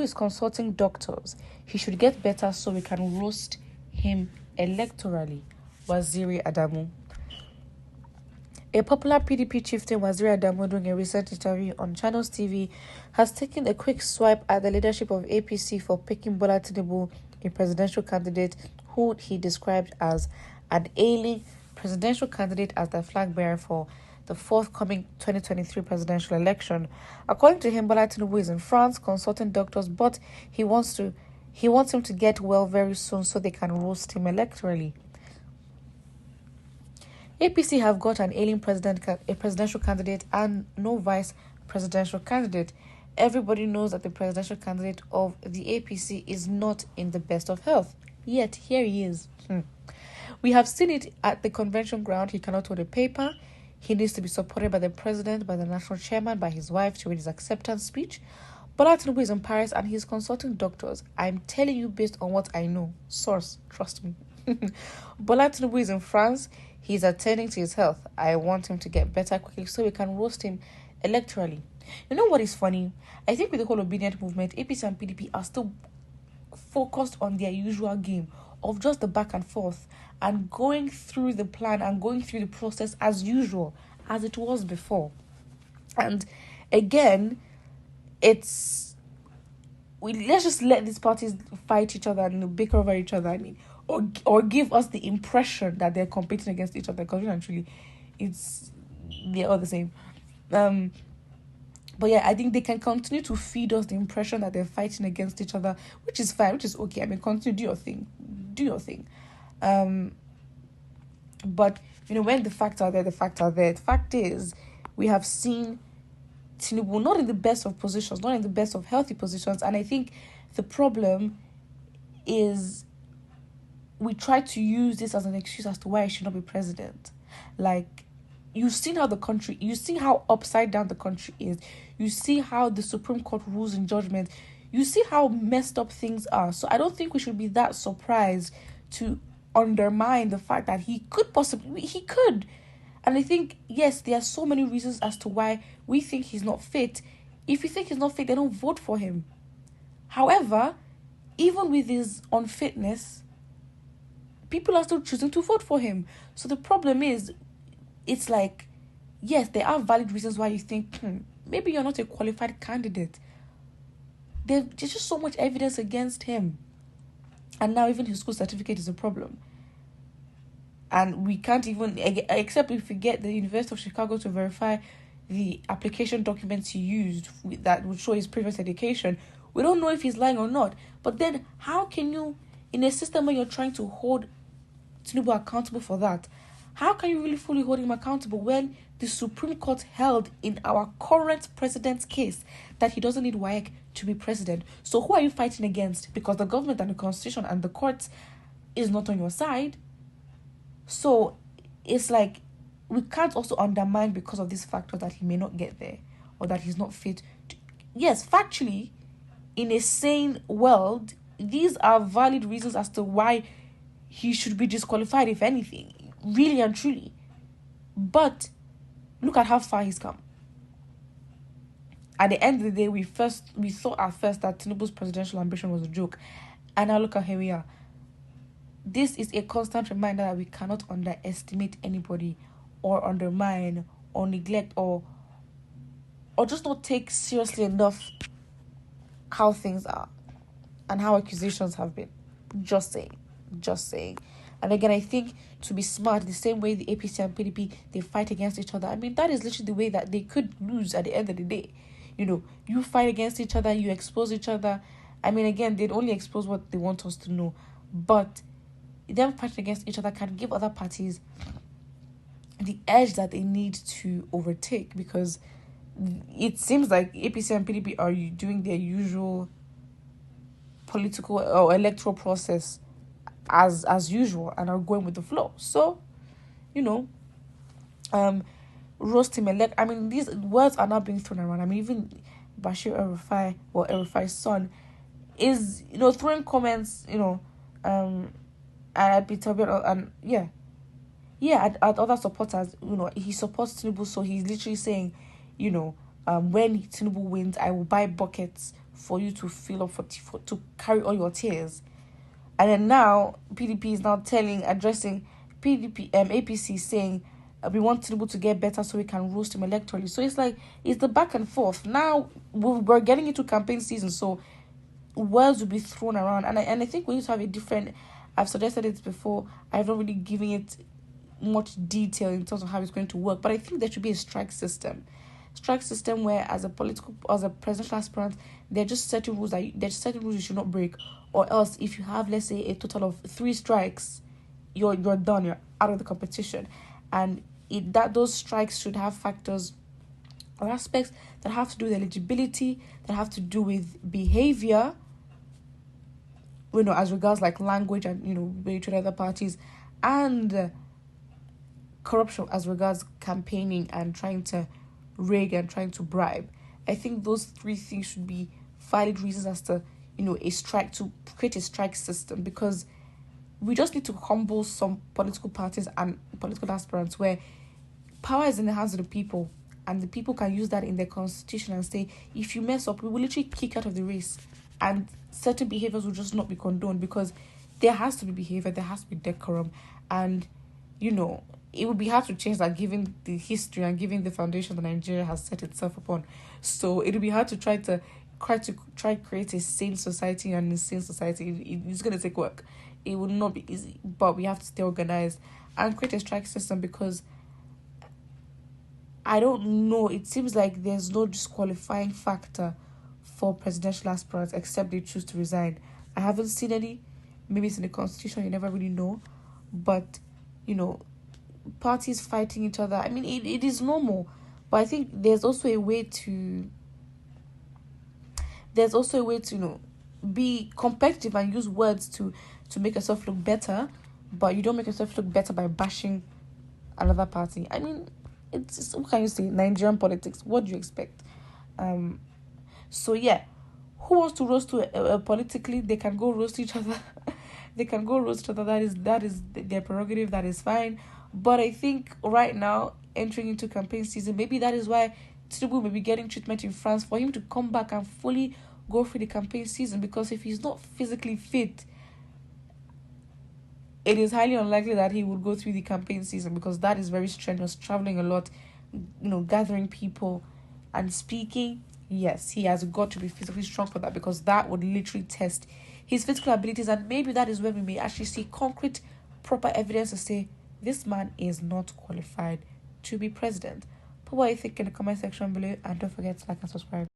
Tinubu is consulting doctors. He should get better so we can roast him electorally. Waziri Adamu. A popular PDP chieftain, Waziri Adamu, during a recent interview on Channels TV, has taken a quick swipe at the leadership of APC for picking Bola Tinubu, a presidential candidate who he described as an ailing presidential candidate, as the flag bearer for the forthcoming 2023 presidential election. According to him, Bola Tinubu is in France consulting doctors, but he wants him to get well very soon so they can roast him electorally. APC have got an ailing a presidential candidate and no vice presidential candidate. Everybody knows that the presidential candidate of the APC is not in the best of health. Yet, here he is. We have seen it at the convention ground. He cannot hold a paper. He needs to be supported by the president, by the national chairman, by his wife to read his acceptance speech. Bola Tinubu is in Paris and he's consulting doctors. I'm telling you based on what I know. Source, trust me. Bola Tinubu is in France. He's attending to his health. I want him to get better quickly so we can roast him electorally. You know what is funny? I think with the whole obedient movement, APC and PDP are still focused on their usual game of just the back and forth and going through the plan and going through the process as usual, as it was before. And again, let's just let these parties fight each other and bicker over each other. I mean, or give us the impression that they're competing against each other, because actually they're all the same. But yeah, I think they can continue to feed us the impression that they're fighting against each other, which is fine, which is okay. I mean, continue, do your thing. But when the facts are there, the facts are there. The fact is, we have seen Tinubu not in the best of positions, not in the best of healthy positions, and I think the problem is we try to use this as an excuse as to why I should not be president. Like, you see how upside down the country is. You see how the Supreme Court rules in judgment. You see how messed up things are. So I don't think we should be that surprised to undermine the fact that he could. And I think, yes, there are so many reasons as to why we think he's not fit. If you think he's not fit, then don't vote for him. However, even with his unfitness, people are still choosing to vote for him. So the problem is, it's like, yes, there are valid reasons why you think, maybe you're not a qualified candidate. There's just so much evidence against him. And now even his school certificate is a problem. And we can't even, except if we get the University of Chicago to verify the application documents he used that would show his previous education, we don't know if he's lying or not. But then how can you, in a system where you're trying to hold Tinubu accountable for that, how can you really fully hold him accountable when the Supreme Court held in our current president's case that he doesn't need WAEC to be president? So who are you fighting against? Because the government and the constitution and the courts is not on your side. So it's like, we can't also undermine because of this factor that he may not get there or that he's not fit. Yes, factually, in a sane world, these are valid reasons as to why he should be disqualified, if anything, really and truly. But look at how far he's come. At the end of the day, we thought at first that Tinubu's presidential ambition was a joke. And now look at here we are. This is a constant reminder that we cannot underestimate anybody or undermine or neglect or just not take seriously enough how things are and how accusations have been. Just saying. And again, I think to be smart, the same way the APC and PDP, they fight against each other. I mean, that is literally the way that they could lose at the end of the day. You fight against each other, you expose each other. I mean, again, they'd only expose what they want us to know. But them fighting against each other can give other parties the edge that they need to overtake, because it seems like APC and PDP are doing their usual political or electoral process as usual and are going with the flow. So, roast him elect. I mean, these words are not being thrown around. I mean, even Bashir El-Rufai's son is, throwing comments, and at Peter and at other supporters. He supports Tinubu, so he's literally saying, when Tinubu wins, I will buy buckets for you to fill up to carry all your tears. And then now PDP is now addressing APC, saying we want Tinubu to get better so we can roast him electorally. So it's like it's the back and forth. Now we're getting into campaign season, so words will be thrown around, and I think we need to have a different. I've suggested it before. I've not really given it much detail in terms of how it's going to work, but I think there should be a strike system where as a presidential aspirant, there are just certain rules you should not break, or else if you have, let's say, a total of 3 strikes, you're done, you're out of the competition. And those strikes should have factors or aspects that have to do with eligibility, that have to do with behavior, as regards like language and way to other parties, and corruption as regards campaigning and trying to rig and trying to bribe. I think those 3 things should be valid reasons as to to create a strike system, because we just need to humble some political parties and political aspirants where power is in the hands of the people, and the people can use that in their constitution and say, if you mess up, we will literally kick out of the race, and certain behaviors will just not be condoned, because there has to be behavior, there has to be decorum, and it would be hard to change that given the history and given the foundation that Nigeria has set itself upon. So it would be hard to try create a sane society, and in a sane society it's going to take work. It will not be easy, but we have to stay organized and create a strike system, because I don't know, it seems like there's no disqualifying factor for presidential aspirants except they choose to resign. I haven't seen any. Maybe it's in the constitution, you never really know. But parties fighting each other, I mean, it is normal, but I think there's also a way to be competitive and use words to make yourself look better, but you don't make yourself look better by bashing another party. I mean, it's what can you say? Nigerian politics. What do you expect? So yeah, who wants to roast politically? They can go roast each other. They can go roast each other. That is their prerogative. That is fine. But I think right now, entering into campaign season, maybe that is why Tinubu may be getting treatment in France, for him to come back and fully go through the campaign season. Because if he's not physically fit, it is highly unlikely that he would go through the campaign season, because that is very strenuous, traveling a lot, gathering people and speaking. Yes, he has got to be physically strong for that, because that would literally test his physical abilities. And maybe that is where we may actually see concrete, proper evidence to say this man is not qualified to be president. Put what you think in the comment section below, and don't forget to like and subscribe.